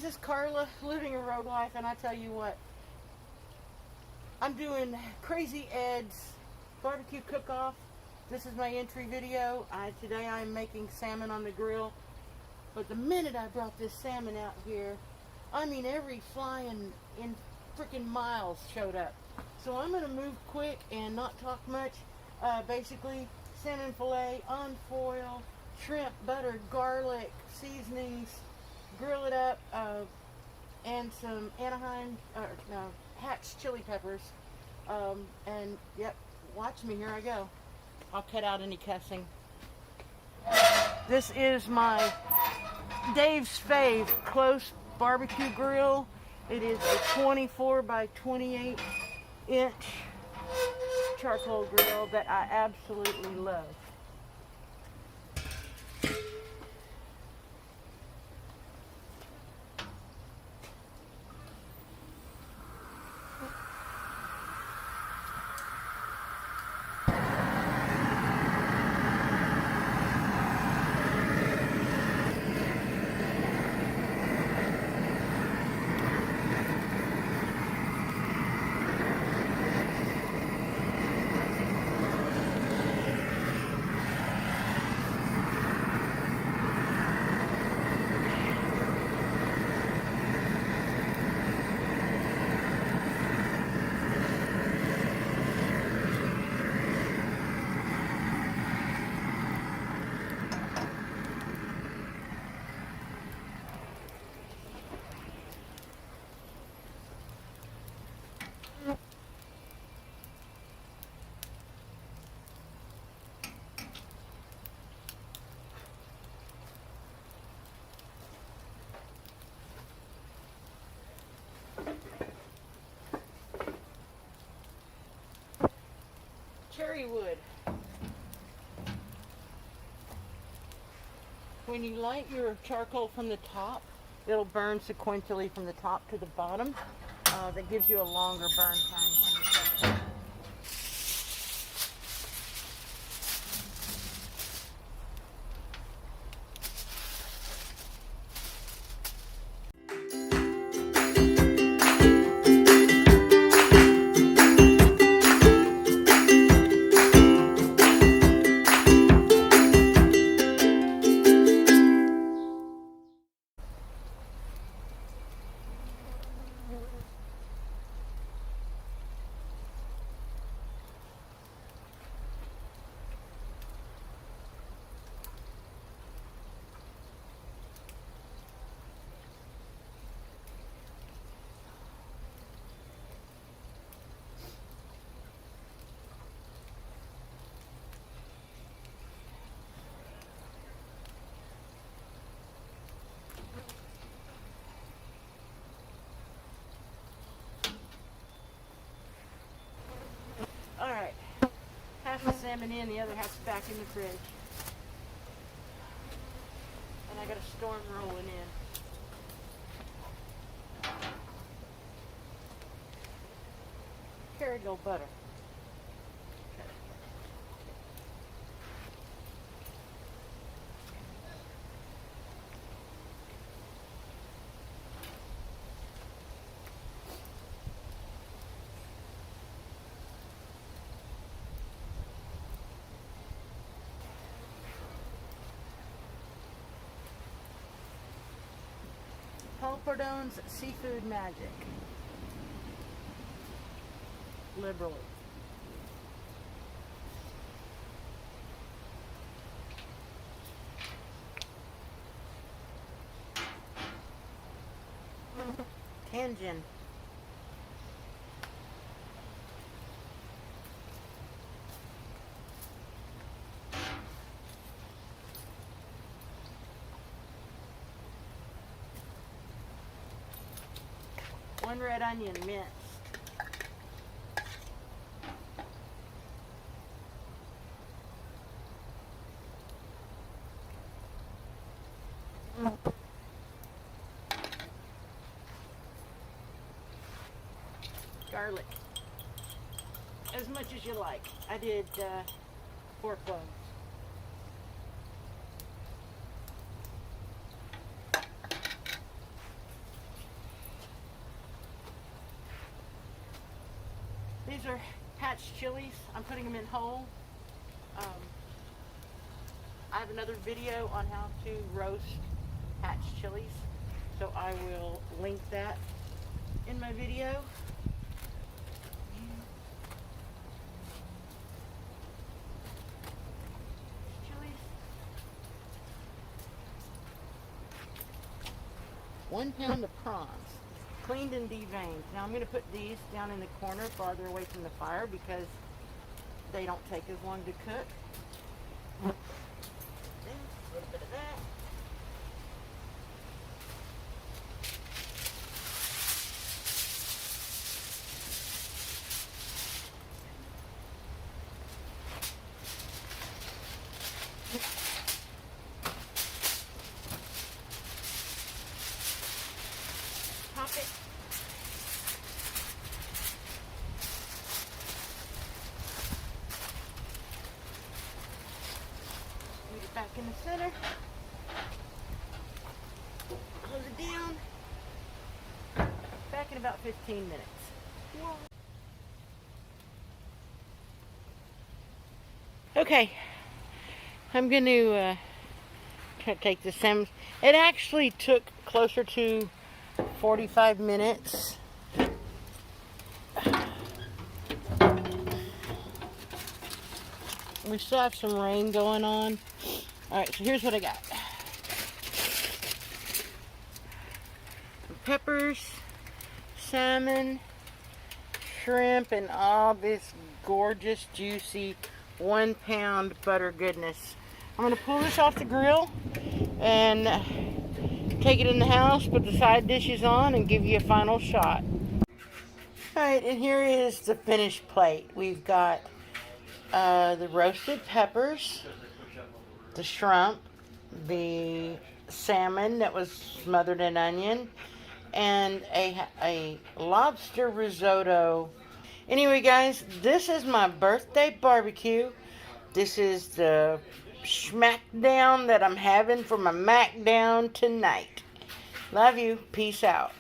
is Carla, living a road life, and I tell you what, I'm doing Crazy Ed's barbecue cook-off. This is my entry video. Today I'm making salmon on the grill, but the minute I brought this salmon out here, I mean every flying in freaking miles showed up. So I'm going to move quick and not talk much. Basically, salmon fillet on foil, shrimp, butter, garlic, seasonings, grill it up, and some Hatch chili peppers. And yep, watch me, here I go. I'll cut out any cussing. This is my Dave's Fave Klose barbecue grill. It is a 24 by 28 inch charcoal grill that I absolutely love. Cherry wood. When you light your charcoal from the top, it'll burn sequentially from the top to the bottom. That gives you a longer burn time on your charcoal. Alright, half the salmon in, the other half's back in the fridge. And I got a storm rolling in. Kerrygold butter. Paul Pardon's Seafood Magic. Liberally. Tangent. One red onion minced. Garlic. As much as you like. I did 4 cloves. These are hatch chilies. I'm putting them in whole. I have another video on how to roast hatch chilies, so I will link that in my video. Chilies. 1 pound of prawns, cleaned and deveined. Now I'm going to put these down in the corner farther away from the fire because they don't take as long to cook. A little bit of that. Pop it. Move it back in the center. Close it down. Back in about 15 minutes. Okay, I'm going to take the salmon. It actually took closer to 45 minutes. We still have some rain going on. Alright, so here's what I got. Peppers, salmon, shrimp, and all this gorgeous, juicy 1 pound butter goodness. I'm going to pull this off the grill and take it in the house, put the side dishes on, and give you a final shot. Alright, and here is the finished plate. We've got the roasted peppers, the shrimp, the salmon that was smothered in onion, and a lobster risotto. Anyway, guys, this is my birthday barbecue. This is the smackdown that I'm having for my Macdown tonight. Love you. Peace out.